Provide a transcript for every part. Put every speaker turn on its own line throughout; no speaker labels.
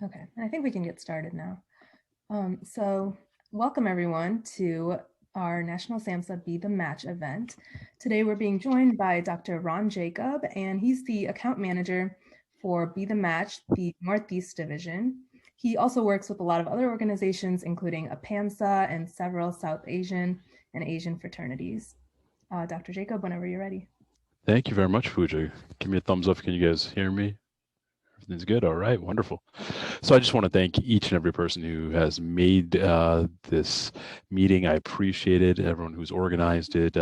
Okay, I think we can get started now. So welcome everyone to our National SAMSA Be the Match event. Today we're being joined by Dr. Ron Jacob, and he's the account manager for Be the Match, the Northeast Division. He also works with a lot of other organizations, including APAMSA and several South Asian and Asian fraternities. Dr. Jacob, whenever you're ready.
Thank you very much, Pooja. Give me a thumbs up. Can you guys hear me? Everything's good. All right, wonderful. So I just want to thank each and every person who has made this meeting. I appreciate it. Everyone who's organized it,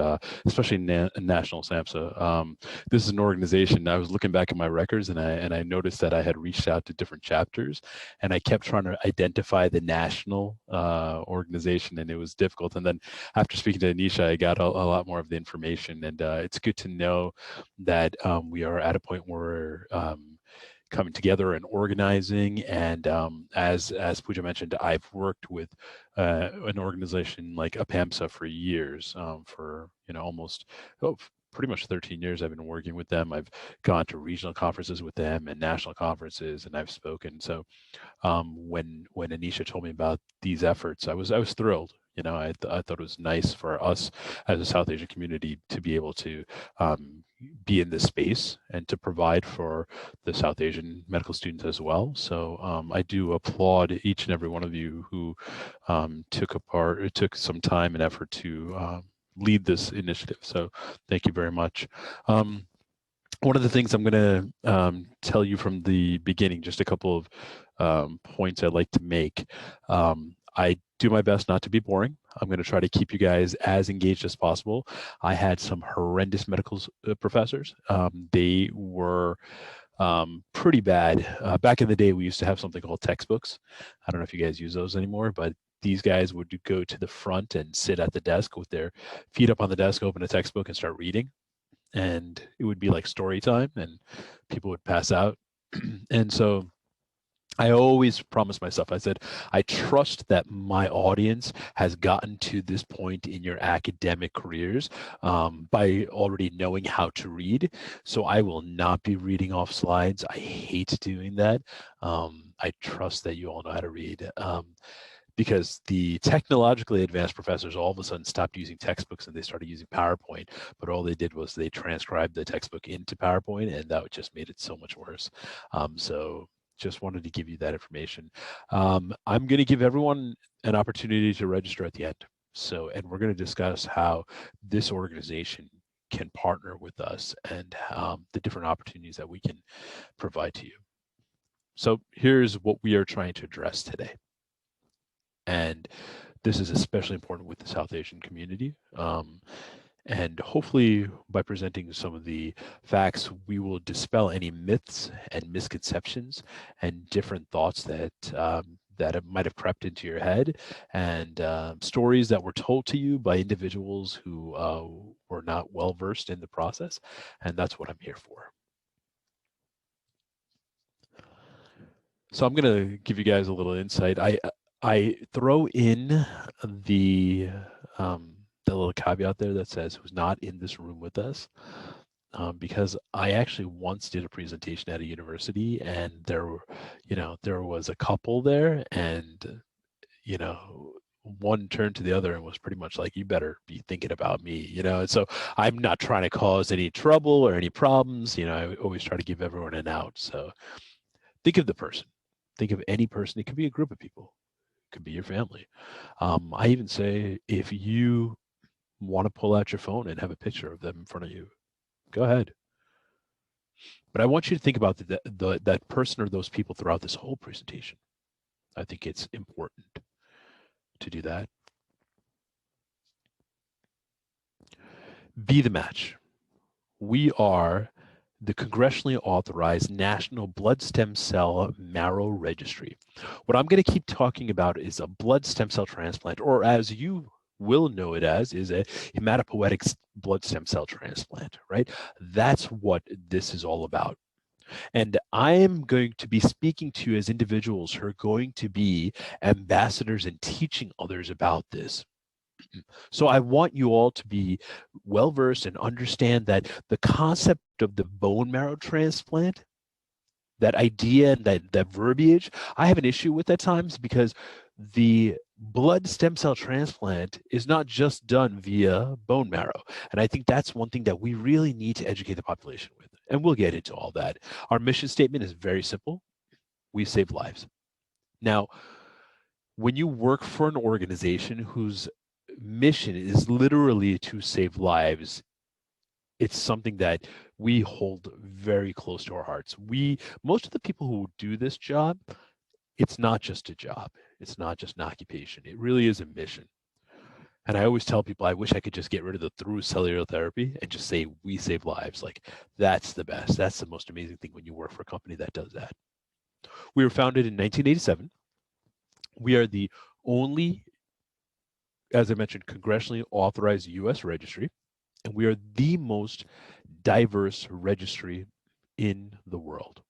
especially National SAMSA. This is an organization. I was looking back at my records, and I noticed that I had reached out to different chapters, and I kept trying to identify the national organization, and it was difficult. And then after speaking to Anisha, I got a lot more of the information, and it's good to know that we are at a point where coming together and organizing. And as Pooja mentioned, I've worked with an organization like APAMSA for years, for almost pretty much 13 years. I've been working with them. I've gone to regional conferences with them and national conferences, and I've spoken. So when Anisha told me about these efforts, I was thrilled. I thought it was nice for us as a South Asian community to be able to be in this space and to provide for the South Asian medical students as well. So I do applaud each and every one of you who took some time and effort to lead this initiative. So thank you very much. One of the things I'm going to tell you from the beginning, just a couple of points I'd like to make. I do my best not to be boring. I'm going to try to keep you guys as engaged as possible. I had some horrendous medical professors. They were pretty bad. Back in the day, we used to have something called textbooks. I don't know if you guys use those anymore, but these guys would go to the front and sit at the desk with their feet up on the desk, open a textbook, and start reading. And it would be like story time, and people would pass out. And so I always promised myself, I said, I trust that my audience has gotten to this point in your academic careers by already knowing how to read. So I will not be reading off slides. I hate doing that. I trust that you all know how to read. Because the technologically advanced professors all of a sudden stopped using textbooks and they started using PowerPoint. But all they did was they transcribed the textbook into PowerPoint, and that just made it so much worse. So just wanted to give you that information. I'm going to give everyone an opportunity to register at the end. So, and we're going to discuss how this organization can partner with us and the different opportunities that we can provide to you. So here's what we are trying to address today. And this is especially important with the South Asian community. And hopefully by presenting some of the facts, we will dispel any myths and misconceptions and different thoughts that that might have crept into your head, and stories that were told to you by individuals who were not well versed in the process. And that's what I'm here for. So I'm going to give you guys a little insight. I throw in the little caveat there that says who's not in this room with us, because I actually once did a presentation at a university, and there was a couple there, and one turned to the other and was pretty much like, you better be thinking about me. And so I'm not trying to cause any trouble or any problems. I always try to give everyone an out. So think of the person. Think of any person. It could be a group of people. It could be your family. I even say, if you want to pull out your phone and have a picture of them in front of you, go ahead. But I want you to think about that person or those people throughout this whole presentation. I think it's important to do that. Be the match. We are the congressionally authorized National Blood Stem Cell Marrow Registry. What I'm going to keep talking about is a blood stem cell transplant, or as you will know it as, is a hematopoietic blood stem cell transplant, right? That's what this is all about. And I am going to be speaking to you as individuals who are going to be ambassadors and teaching others about this. So I want you all to be well versed and understand that the concept of the bone marrow transplant that idea and that verbiage, I have an issue with at times, because the blood stem cell transplant is not just done via bone marrow. And I think that's one thing that we really need to educate the population with. And we'll get into all that. Our mission statement is very simple: we save lives. Now, when you work for an organization whose mission is literally to save lives, it's something that we hold very close to our hearts. Most of the people who do this job, it's not just a job. It's not just an occupation. It really is a mission. And I always tell people, I wish I could just get rid of the through cellular therapy and just say we save lives. Like, that's the best. That's the most amazing thing when you work for a company that does that. We were founded in 1987. We are the only, as I mentioned, congressionally authorized U.S. registry, and we are the most diverse registry in the world.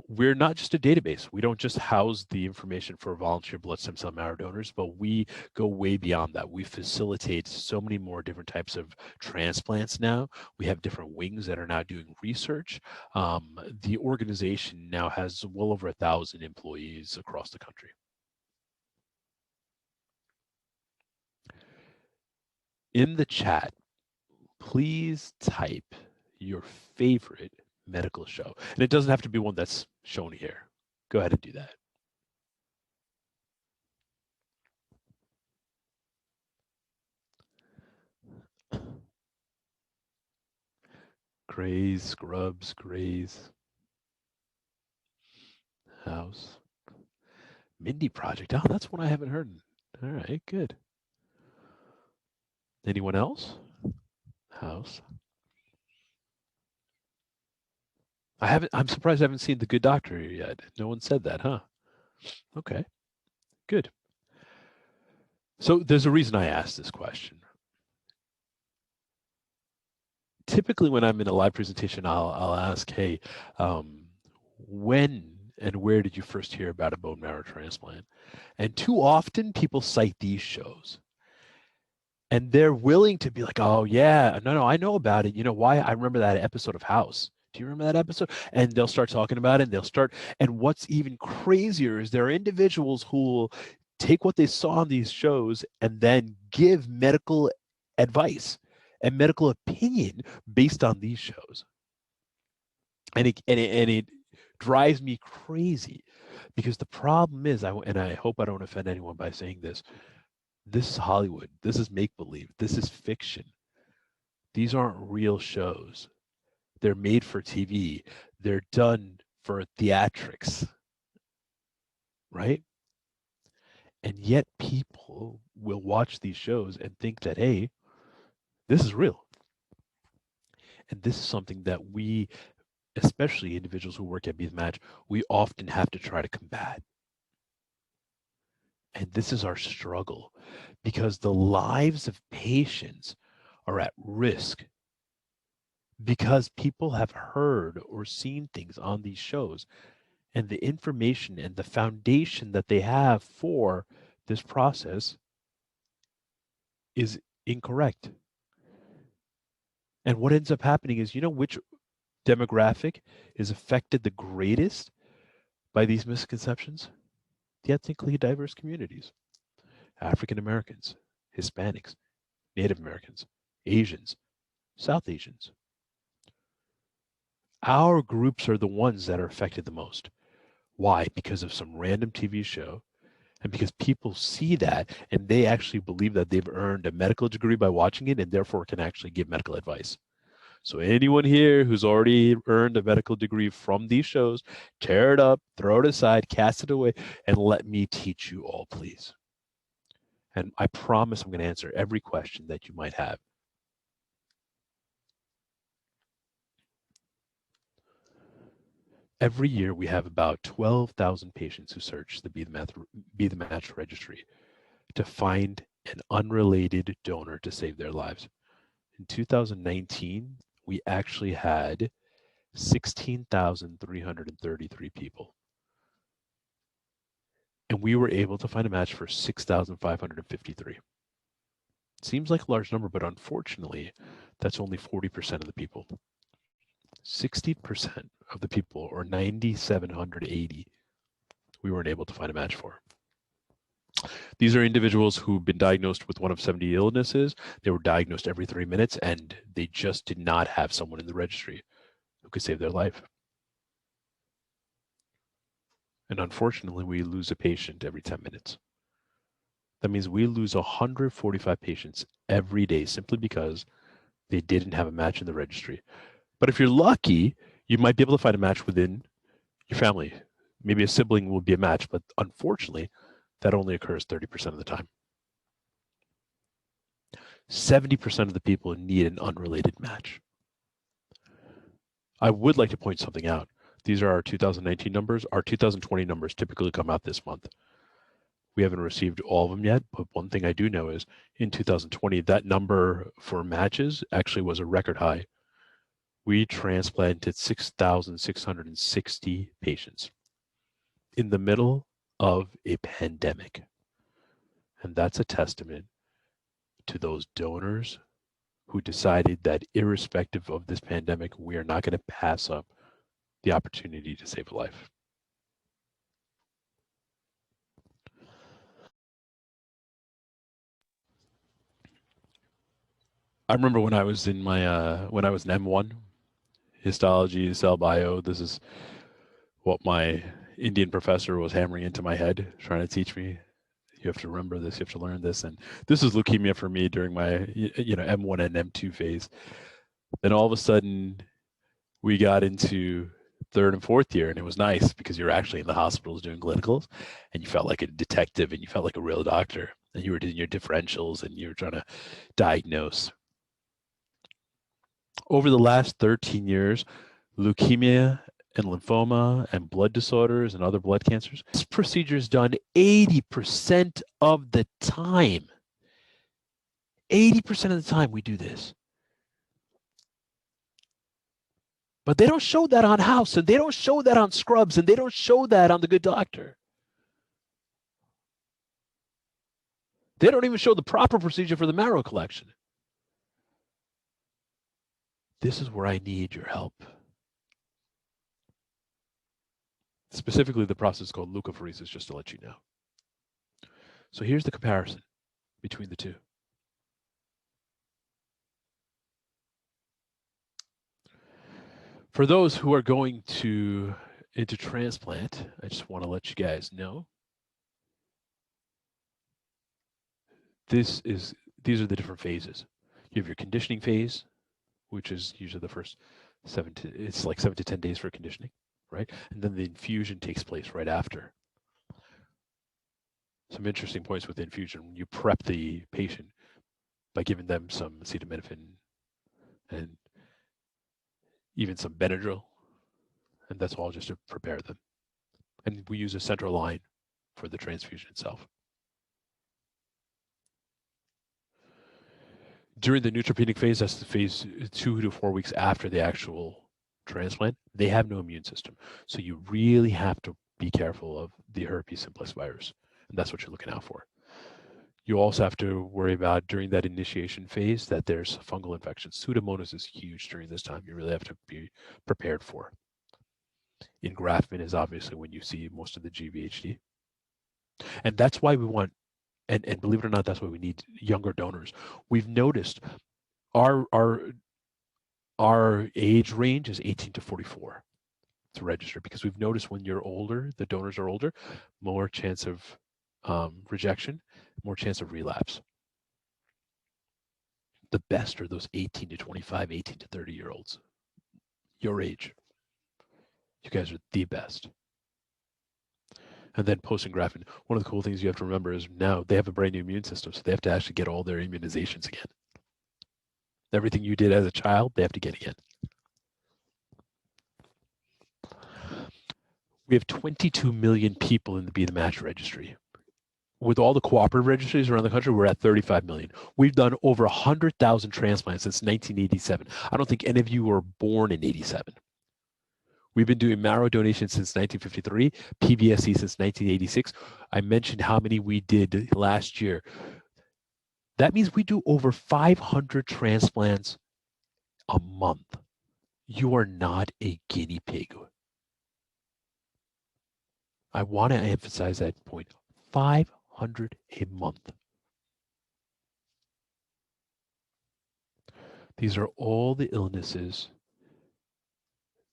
We're not just a database. We don't just house the information for volunteer blood stem cell marrow donors, but we go way beyond that. We facilitate so many more different types of transplants now. We have different wings that are now doing research. The organization now has well over 1,000 employees across the country. In the chat, please type your favorite medical show. And it doesn't have to be one that's shown here. Go ahead and do that. Grey's, Scrubs, Grey's, House. Mindy Project. Oh, that's one I haven't heard. All right, good. Anyone else? House. I'm surprised I haven't seen The Good Doctor here yet. No one said that, huh? Okay, good. So there's a reason I asked this question. Typically, when I'm in a live presentation, I'll ask, hey, when and where did you first hear about a bone marrow transplant? And too often people cite these shows. And they're willing to be like, oh, yeah, no, I know about it. You know why? I remember that episode of House. Do you remember that episode? And they'll start talking about it, and what's even crazier is there are individuals who will take what they saw on these shows and then give medical advice and medical opinion based on these shows. And it drives me crazy, because the problem is, and I hope I don't offend anyone by saying this is Hollywood. This is make-believe. This is fiction. These aren't real shows. They're made for TV. They're done for theatrics, right? And yet people will watch these shows and think that, hey, this is real. And this is something that we, especially individuals who work at Be the Match, we often have to try to combat. And this is our struggle, because the lives of patients are at risk because people have heard or seen things on these shows, and the information and the foundation that they have for this process is incorrect. And what ends up happening is, you know which demographic is affected the greatest by these misconceptions? The ethnically diverse communities. African Americans, Hispanics, Native Americans, Asians, South Asians. Our groups are the ones that are affected the most. Why? Because of some random TV show, and because people see that and they actually believe that they've earned a medical degree by watching it, and therefore can actually give medical advice. So anyone here who's already earned a medical degree from these shows, tear it up, throw it aside, cast it away, and let me teach you all, please. And I promise I'm going to answer every question that you might have. Every year, we have about 12,000 patients who search the Be the Match registry to find an unrelated donor to save their lives. In 2019, we actually had 16,333 people. And we were able to find a match for 6,553. Seems like a large number, but unfortunately, that's only 40% of the people. 60% of the people, or 9,780, we weren't able to find a match for. These are individuals who've been diagnosed with one of 70 illnesses. They were diagnosed every 3 minutes, and they just did not have someone in the registry who could save their life. And unfortunately, we lose a patient every 10 minutes. That means we lose 145 patients every day simply because they didn't have a match in the registry. But if you're lucky, you might be able to find a match within your family. Maybe a sibling will be a match, but unfortunately, that only occurs 30% of the time. 70% of the people need an unrelated match. I would like to point something out. These are our 2019 numbers. Our 2020 numbers typically come out this month. We haven't received all of them yet, but one thing I do know is in 2020, that number for matches actually was a record high. We transplanted 6,660 patients in the middle of a pandemic. And that's a testament to those donors who decided that irrespective of this pandemic, we are not going to pass up the opportunity to save a life. I remember when I was in my when I was an M1, histology, cell bio. This is what my Indian professor was hammering into my head, trying to teach me. You have to remember this. You have to learn this. And this was leukemia for me during my M1 and M2 phase. Then all of a sudden, we got into third and fourth year, and it was nice because you're actually in the hospitals doing clinicals, and you felt like a detective, and you felt like a real doctor, and you were doing your differentials, and you were trying to diagnose. Over the last 13 years, leukemia and lymphoma and blood disorders and other blood cancers, this procedure is done 80% of the time. 80% of the time we do this. But they don't show that on House, and they don't show that on Scrubs, and they don't show that on The Good Doctor. They don't even show the proper procedure for the marrow collection. This is where I need your help. Specifically, the process called leukapheresis, just to let you know. So here's the comparison between the two. For those who are going into transplant, I just want to let you guys know these are the different phases. You have your conditioning phase, which is usually the first 7 to 10 days for conditioning, right? And then the infusion takes place right after. Some interesting points with infusion. You prep the patient by giving them some acetaminophen and even some Benadryl, and that's all just to prepare them. And we use a central line for the transfusion itself. During the neutropenic phase, that's the phase 2 to 4 weeks after the actual transplant, they have no immune system. So you really have to be careful of the herpes simplex virus, and that's what you're looking out for. You also have to worry about during that initiation phase that there's fungal infections. Pseudomonas is huge during this time. You really have to be prepared for. Engraftment is obviously when you see most of the GVHD. And that's why we want, and believe it or not, that's why we need younger donors. We've noticed our age range is 18 to 44 to register, because we've noticed when you're older, the donors are older, more chance of rejection, more chance of relapse. The best are those 18 to 25, 18 to 30-year-olds. Your age. You guys are the best. And then post-engraftment, one of the cool things you have to remember is now they have a brand new immune system, so they have to actually get all their immunizations again. Everything you did as a child, they have to get again. We have 22 million people in the Be the Match registry. With all the cooperative registries around the country, we're at 35 million. We've done over 100,000 transplants since 1987. I don't think any of you were born in 87. We've been doing marrow donations since 1953, PBSC since 1986. I mentioned how many we did last year. That means we do over 500 transplants a month. You are not a guinea pig. I want to emphasize that point. $500 a month. These are all the illnesses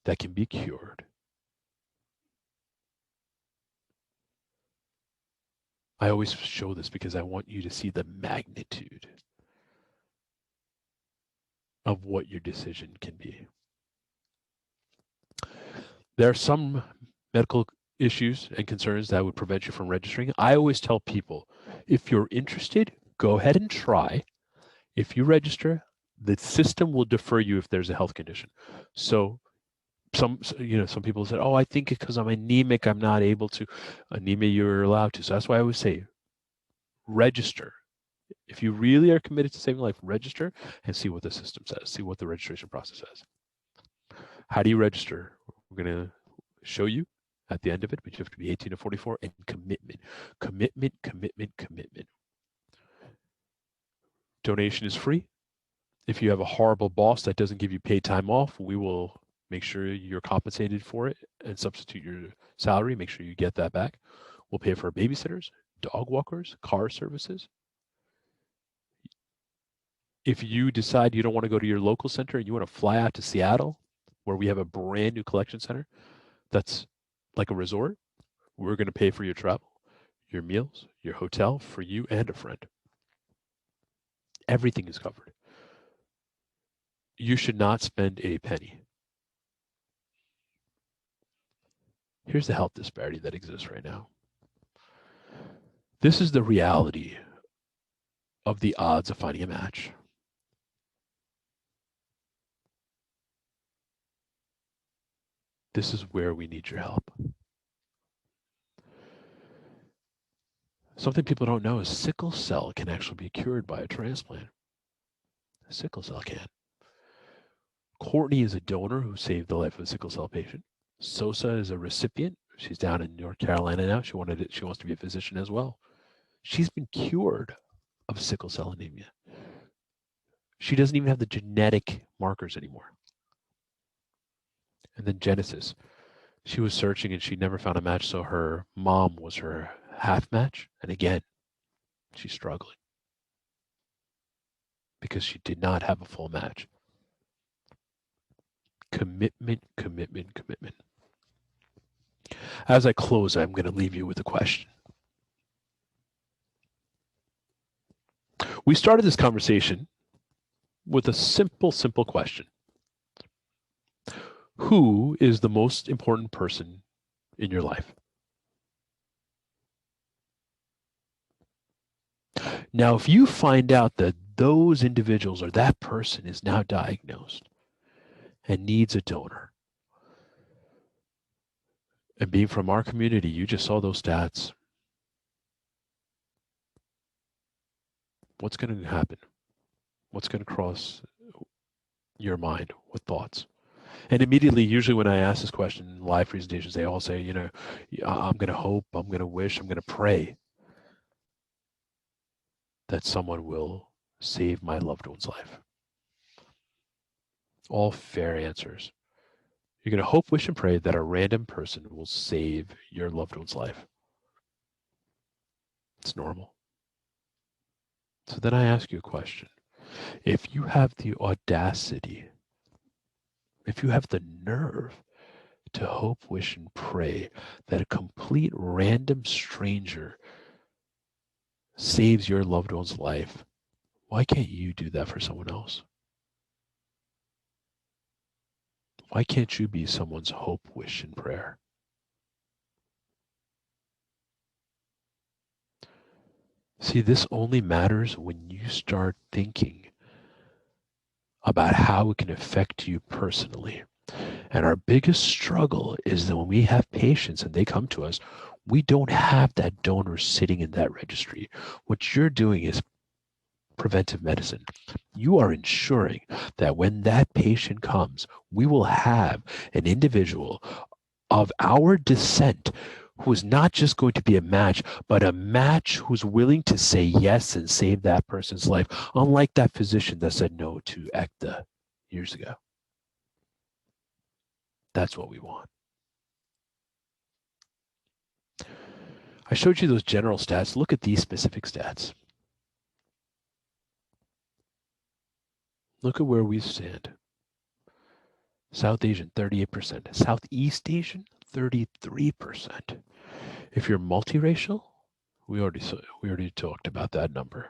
that can be cured. I always show this because I want you to see the magnitude of what your decision can be. There are some medical issues and concerns that would prevent you from registering. I always tell people, if you're interested, go ahead and try. If you register, the system will defer you if there's a health condition. So some people said, oh, I think because I'm anemic, I'm not able to. Anemia, you're allowed to. So that's why I always say, register. If you really are committed to saving life, register and see what the system says, see what the registration process says. How do you register? We're going to show you at the end of it, but you have to be 18 to 44, and commitment. Commitment, commitment, commitment. Donation is free. If you have a horrible boss that doesn't give you paid time off, we will make sure you're compensated for it and substitute your salary. Make sure you get that back. We'll pay for babysitters, dog walkers, car services. If you decide you don't want to go to your local center and you want to fly out to Seattle, where we have a brand new collection center that's like a resort, we're going to pay for your travel, your meals, your hotel for you and a friend. Everything is covered. You should not spend a penny. Here's the health disparity that exists right now. This is the reality of the odds of finding a match. This is where we need your help. Something people don't know is sickle cell can actually be cured by a transplant. Sickle cell can. Courtney is a donor who saved the life of a sickle cell patient. Sosa is a recipient. She's down in North Carolina now. She wants to be a physician as well. She's been cured of sickle cell anemia. She doesn't even have the genetic markers anymore. And then Genesis. She was searching and she never found a match, so her mom was her half match. And again, she's struggling because she did not have a full match. Commitment, commitment, commitment. As I close, I'm going to leave you with a question. We started this conversation with a simple question. Who is the most important person in your life? Now, if you find out that those individuals or that person is now diagnosed and needs a donor, and being from our community, you just saw those stats. What's going to happen? What's going to cross your mind? What thoughts? And immediately, usually when I ask this question in live presentations, they all say, I'm going to hope, I'm going to wish, I'm going to pray that someone will save my loved one's life. All fair answers. You're going to hope, wish, and pray that a random person will save your loved one's life. It's normal. So then I ask you a question. If you have the audacity, if you have the nerve to hope, wish, and pray that a complete random stranger saves your loved one's life, why can't you do that for someone else? Why can't you be someone's hope, wish, and prayer? See, this only matters when you start thinking about how it can affect you personally. And our biggest struggle is that when we have patients and they come to us, we don't have that donor sitting in that registry. What you're doing is preventive medicine. You are ensuring that when that patient comes, we will have an individual of our descent who is not just going to be a match, but a match who's willing to say yes and save that person's life, unlike that physician that said no to ECTA years ago. That's what we want. I showed you those general stats. Look at these specific stats. Look at where we stand. South Asian, 38%. Southeast Asian, 33%. If you're multiracial, we already talked about that number.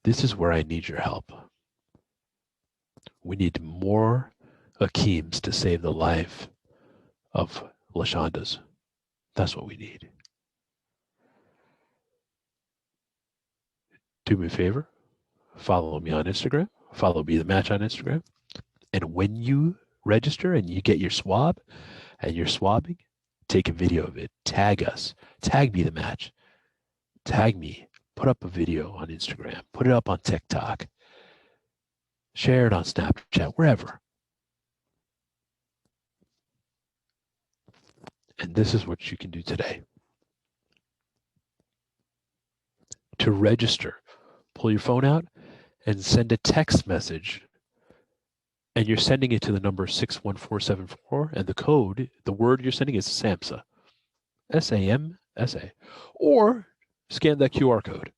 This is where I need your help. We need more Akeems to save the life of Lashandas. That's what we need. Do me a favor, follow me on Instagram, follow Be The Match on Instagram, and when you register and you get your swab and you're swabbing, take a video of it, tag us, tag Be The Match, tag me, put up a video on Instagram, put it up on TikTok, share it on Snapchat, wherever. And this is what you can do today. To register, pull your phone out and send a text message. And you're sending it to the number 61474, and the code, the word you're sending is SAMSA, SAMSA, or scan that QR code.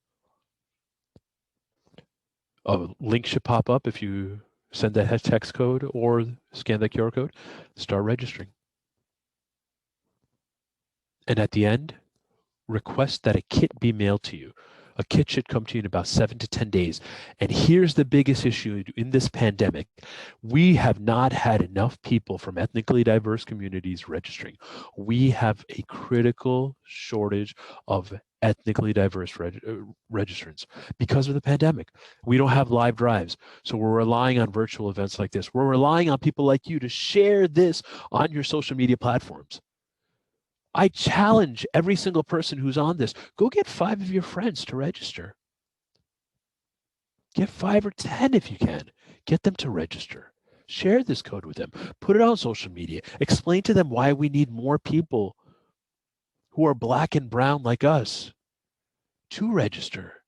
A link should pop up if you send that text code or scan that QR code. Start registering. And at the end, request that a kit be mailed to you. A kit should come to you in about 7 to 10 days. And here's the biggest issue in this pandemic. We have not had enough people from ethnically diverse communities registering. We have a critical shortage of ethnically diverse registrants because of the pandemic. We don't have live drives. So we're relying on virtual events like this. We're relying on people like you to share this on your social media platforms. I challenge every single person who's on this, go get 5 of your friends to register. Get 5 or 10 if you can. Get them to register. Share this code with them. Put it on social media. Explain to them why we need more people who are black and brown like us to register.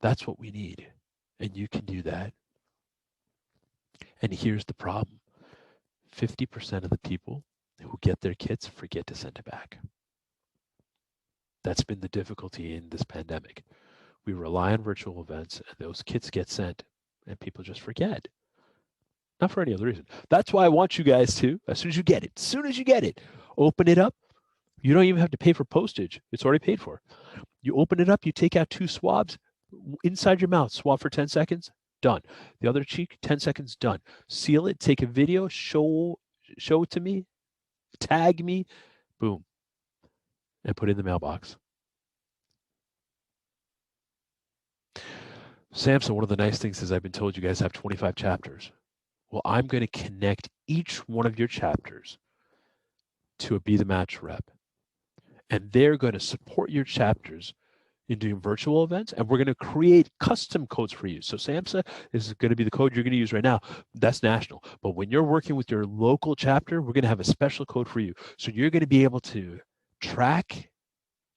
That's what we need. And you can do that. And here's the problem. 50% of the people who get their kits forget to send it back. That's been the difficulty in this pandemic. We rely on virtual events, and those kits get sent, and people just forget. Not for any other reason. That's why I want you guys to, as soon as you get it, open it up. You don't even have to pay for postage. It's already paid for. You open it up, you take out 2 swabs inside your mouth, swab for 10 seconds, done. The other cheek, 10 seconds, done. Seal it, take a video, show it to me, tag me, boom, and put it in the mailbox. SAMSA, one of the nice things is I've been told you guys have 25 chapters. Well, I'm going to connect each one of your chapters to a Be The Match rep. And they're going to support your chapters in doing virtual events, and we're going to create custom codes for you. So SAMSA is going to be the code you're going to use right now. That's national. But when you're working with your local chapter, we're going to have a special code for you. So you're going to be able to track,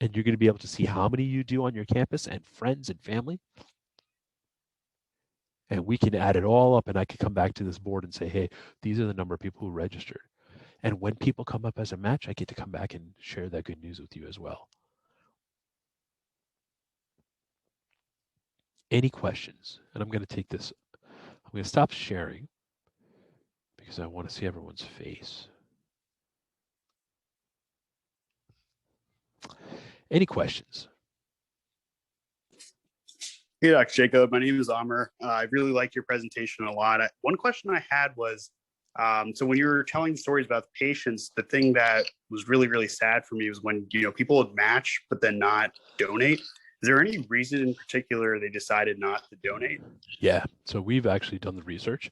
and you're going to be able to see how many you do on your campus and friends and family. And we can add it all up, and I can come back to this board and say, hey, these are the number of people who registered. And when people come up as a match, I get to come back and share that good news with you as well. Any questions? And I'm going to take this, I'm going to stop sharing because I want to see everyone's face. Any questions?
Hey, Dr. Jacob. My name is Amr. I really liked your presentation a lot. One question I had was, so when you were telling stories about the patients, the thing that was really, really sad for me was when, people would match, but then not donate. Is there any reason in particular they decided not to donate?
Yeah, so we've actually done the research,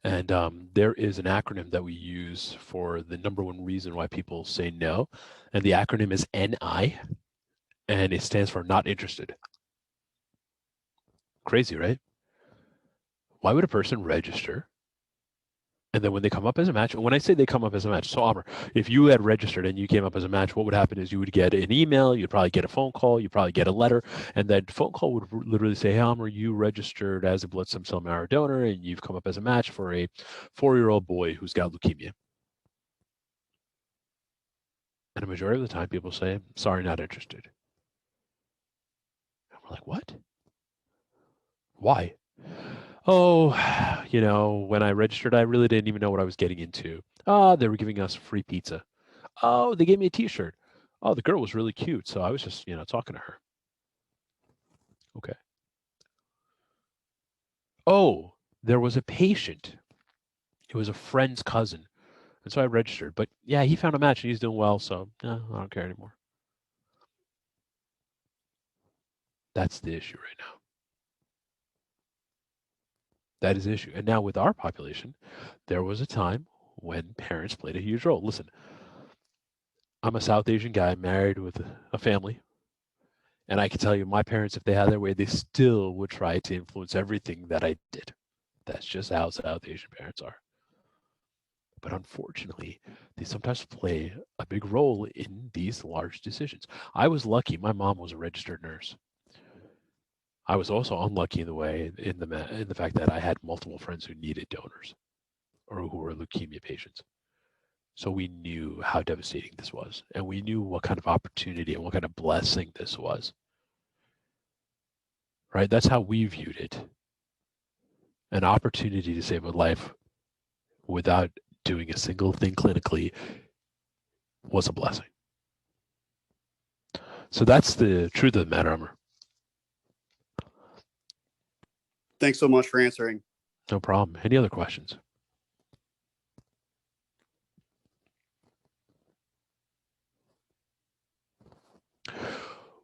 and there is an acronym that we use for the number one reason why people say no, and the acronym is NI, and it stands for not interested. Crazy, right? Why would a person register And then when they come up as a match, when I say they come up as a match, so Amr, if you had registered and you came up as a match, what would happen is you would get an email, you'd probably get a phone call, you'd probably get a letter, and that phone call would literally say, hey, Amr, you registered as a blood stem cell marrow donor, and you've come up as a match for a 4-year-old boy who's got leukemia. And a majority of the time, people say, sorry, not interested. And we're like, what? Why? Oh, when I registered, I really didn't even know what I was getting into. They were giving us free pizza. Oh, they gave me a t-shirt. Oh, the girl was really cute. So I was just, talking to her. Okay. Oh, there was a patient. It was a friend's cousin. And so I registered. But yeah, he found a match and he's doing well. So I don't care anymore. That's the issue right now. That is the issue. And now with our population, there was a time when parents played a huge role. Listen, I'm a South Asian guy married with a family. And I can tell you, my parents, if they had their way, they still would try to influence everything that I did. That's just how South Asian parents are. But unfortunately, they sometimes play a big role in these large decisions. I was lucky. My mom was a registered nurse. I was also unlucky in the fact that I had multiple friends who needed donors or who were leukemia patients. So we knew how devastating this was, and we knew what kind of opportunity and what kind of blessing this was. Right? That's how we viewed it. An opportunity to save a life without doing a single thing clinically was a blessing. So that's the truth of the matter, Amr.
Thanks so much for answering.
No problem. Any other questions?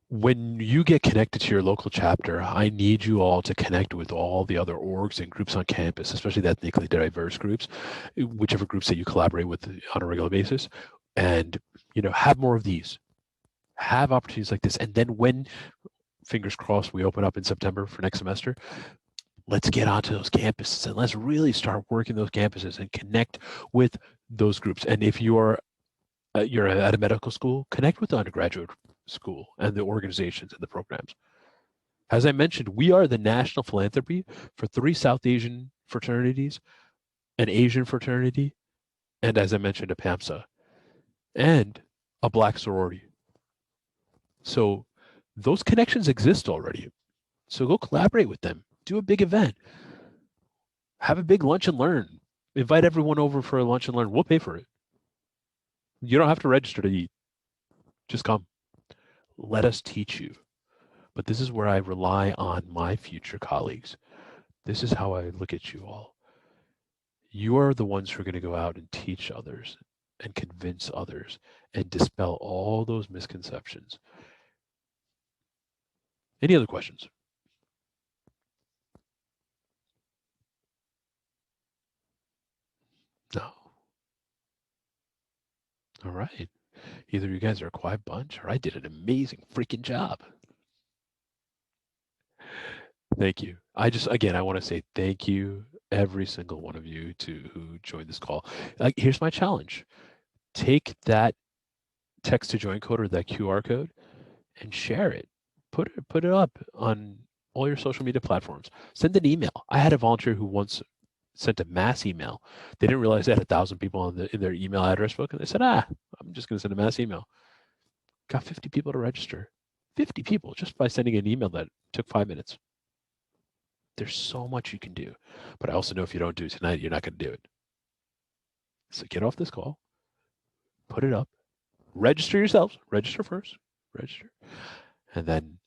When you get connected to your local chapter, I need you all to connect with all the other orgs and groups on campus, especially the ethnically diverse groups, whichever groups that you collaborate with on a regular basis, and have more of these. Have opportunities like this. And then when, fingers crossed, we open up in September for next semester, let's get onto those campuses and let's really start working those campuses and connect with those groups. And if you're at a medical school, connect with the undergraduate school and the organizations and the programs. As I mentioned, we are the national philanthropy for 3 South Asian fraternities, an Asian fraternity, and as I mentioned, a PAMSA, and a Black sorority. So those connections exist already. So go collaborate with them. Do a big event. Have a big lunch and learn. Invite everyone over for a lunch and learn. We'll pay for it. You don't have to register to eat. Just come. Let us teach you. But this is where I rely on my future colleagues. This is how I look at you all. You are the ones who are going to go out and teach others and convince others and dispel all those misconceptions. Any other questions? No. All right. Either you guys are a quiet bunch or I did an amazing freaking job. Thank you. I want to say thank you, every single one of you who joined this call. Here's my challenge. Take that text to join code or that QR code and share it. Put it up on all your social media platforms. Send an email. I had a volunteer who once sent a mass email. They didn't realize they had 1,000 people in their email address book, and they said, I'm just going to send a mass email. Got 50 people to register. 50 people just by sending an email that took 5 minutes. There's so much you can do. But I also know if you don't do it tonight, you're not going to do it. So get off this call, put it up, register yourselves, register first, and then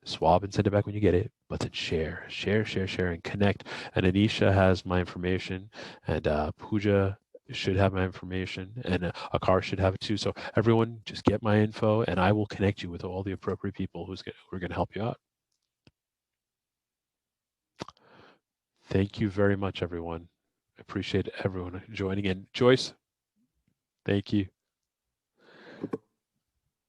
swab and send it back when you get it. But then share, and connect. And Anisha has my information, and Pooja should have my information, and Akar should have it too. So everyone just get my info, and I will connect you with all the appropriate people who are going to help you out. Thank you very much, everyone. I appreciate everyone joining in. Joyce, thank you.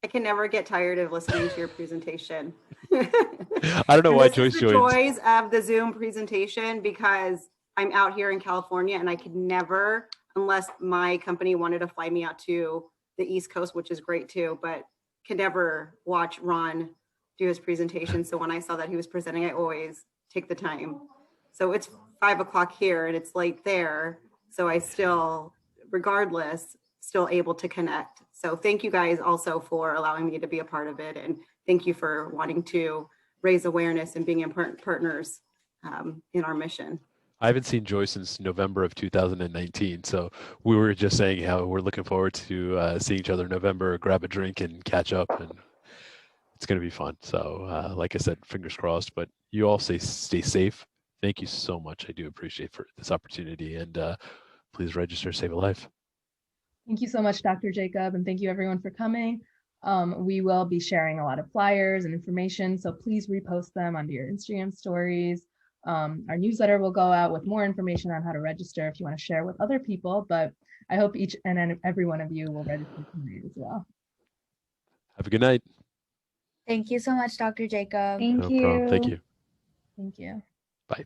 I can never get tired of listening to your presentation.
I don't know why Joyce joined.
This is the joys of the Zoom presentation, because I'm out here in California and I could never, unless my company wanted to fly me out to the East Coast, which is great too, but could never watch Ron do his presentation. So when I saw that he was presenting, I always take the time. So it's 5 o'clock here and it's late there. So I still, regardless, still able to connect. So thank you guys also for allowing me to be a part of it. And thank you for wanting to raise awareness and being important partners in our mission.
I haven't seen Joy since November of 2019. So we were just saying how we're looking forward to seeing each other in November, grab a drink and catch up. And it's going to be fun. So like I said, fingers crossed, but you all stay safe. Thank you so much. I do appreciate for this opportunity, and please register, save a life.
Thank you so much, Dr. Jacob, and thank you everyone for coming. We will be sharing a lot of flyers and information, so please repost them onto your Instagram stories. Our newsletter will go out with more information on how to register if you want to share with other people, but I hope each and every one of you will register tonight as well.
Have a good night.
Thank you so much, Dr. Jacob.
No problem. Thank you.
Thank you.
Bye.